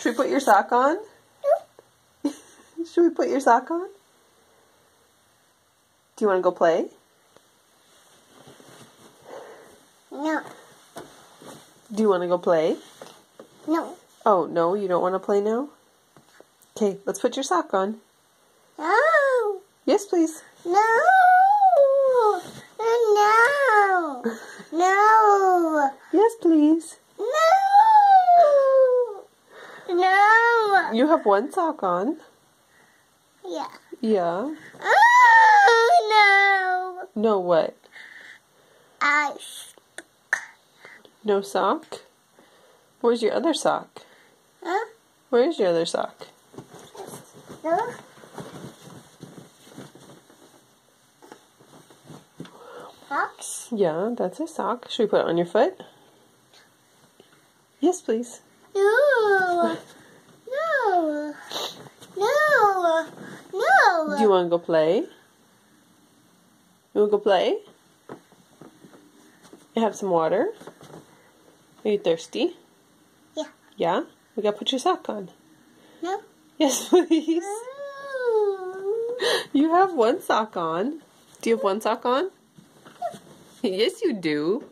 Should we put your sock on? Should we put your sock on? Do you want to go play? No. Do you want to go play? No. Oh, no, you don't want to play now? Okay, let's put your sock on. No. Yes, please. No. No. No. Yes, please. No. No. You have one sock on. Yeah. Yeah. Oh, no. No what? I. No sock? Where's your other sock? Huh? Where's your other sock? No. Socks? Yeah, that's a sock. Should we put it on your foot? Yes, please. No. No. No. No. Do you want to go play? You want to go play? You have some water? Are you thirsty? Yeah. Yeah? We gotta put your sock on. No. Yes, please. No. You have one sock on. Do you have one sock on? Yes, you do.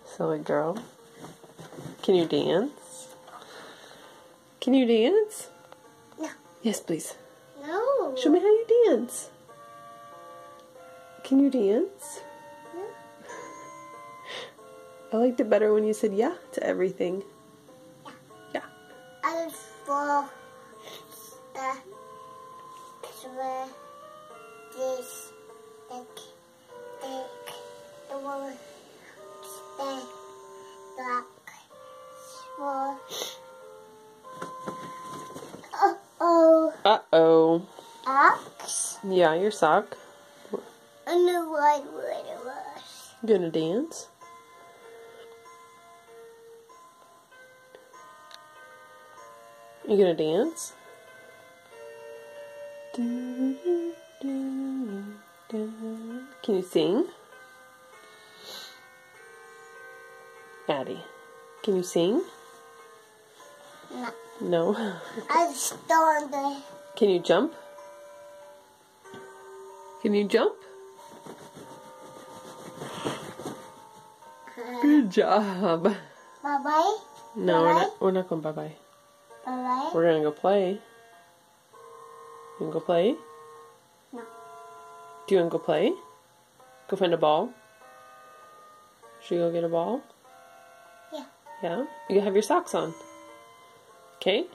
Silly girl. Can you dance? Can you dance? No. Yes, please. No. Show me how you dance. Can you dance? No. I liked it better when you said yeah to everything. Yeah. I for this the one the black for Uh-oh. ox Yeah, your sock. and the white what it was. You gonna dance? You gonna dance? Can you sing? Addie, can you sing? No. No? I started. Can you jump? Can you jump? Good job. Bye-bye. No, Bye-bye. we're not going bye-bye. Bye-bye. We're gonna go play. You wanna go play? No. Do you wanna go play? Go find a ball? Should we go get a ball? Yeah. Yeah? You have your socks on. Okay?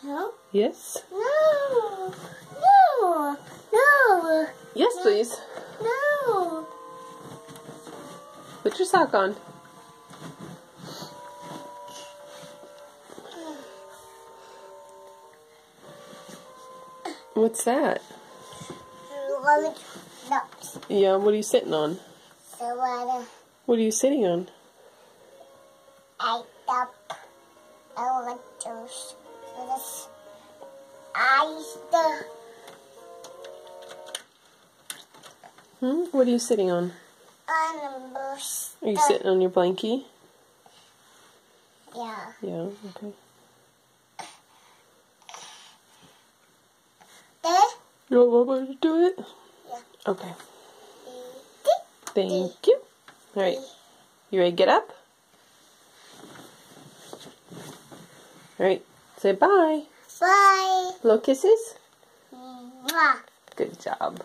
No. Yes? No. No. No. Yes, please. No. Put your sock on. What's that? Nuts. Yeah, what are you sitting on? So What are you sitting on? I like those. So this What are you sitting on? animals. Are you sitting on your blankie? Yeah. Yeah, okay. Dad? You want me to do it? Yeah. Okay. Thank you. Alright. You ready to get up? Alright. Say bye. Bye. Blow kisses? Mwah. Good job.